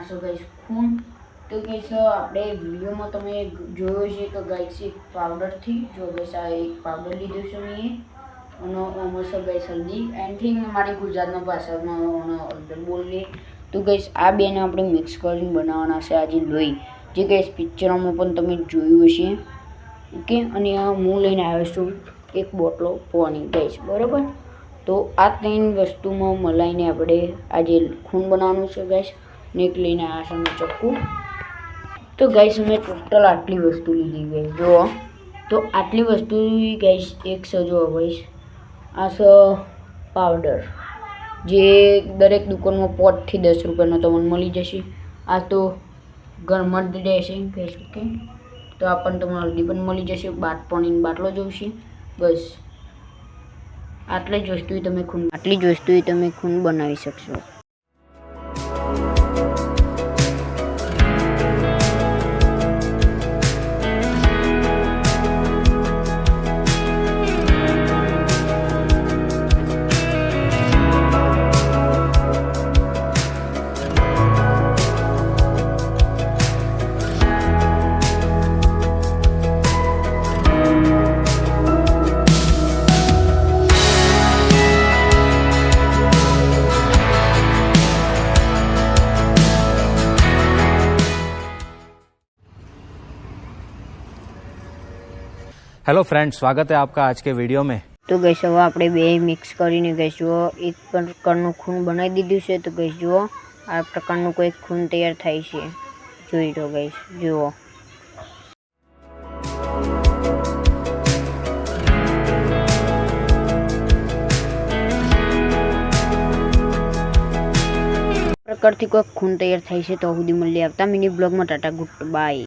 છો ગાઈસ ખૂન. તો ગાઈસ આપણે વિડીયોમાં તમે જોયો છે કે ગાઈસ એક પાવડરથી જો ગાઈસ આ એક પાવડર લીધો છે મેં અને ઓમોસ ગાઈસ હલ્દી એનથી મારી ગુજરાતના ભાષામાં હળદર બોલીએ તો ગાઈસ આ બેને આપણે મિક્સ કરીને બનાવવાના છે આજે લોહી, જે ગાઈસ પિક્ચરોમાં પણ તમે જોયું હશે. ઓકે, અને હું લઈને આવ્યો છું એક બોટલો પાણી ગાઈસ, બરાબર. તો આ ત્રણ વસ્તુમાં મલાઈને આપણે આજે ખૂન બનાવવાનું છે ગાઈસ. ને એક લઈને આવ્યા છે મેં ચક્કુ. તો ગાઈસ મેં ટોટલ આટલી વસ્તુ લીધી ગાઈસ, જુઓ. તો આટલી વસ્તુ ગાઈસ એક સજો ગાઈસ આ છે પાવડર, જે દરેક દુકાનમાં 5 થી 10 રૂપિયાનો તમને મળી જશે. આ તો ઘરમાં જ રહેશે ગાઈસ. ઓકે, તો આપણને તમને હલ્દી પણ મળી જશે, પાણીનો બાટલો જોઈશે. બસ આટલી જ વસ્તુએ તમે ખૂન બનાવી શકશો. हेलो फ्रेंड्स, स्वागत है आपका आज के वीडियो में। तो गाइस હવે આપણે બે મિક્સ કરીને ગાઈસ જુઓ એક પ્રકારનું ખૂન બનાવી દીધું છે. તો ગાઈસ જુઓ આ પ્રકારનું કોઈ ખૂન તૈયાર થાય છે, જોઈ લો ગાઈસ. જુઓ પ્રકારથી કોઈ ખૂન તૈયાર થાય છે. તો સુધી મળીએ આવતા મિની બ્લોગમાં. Tata, good bye.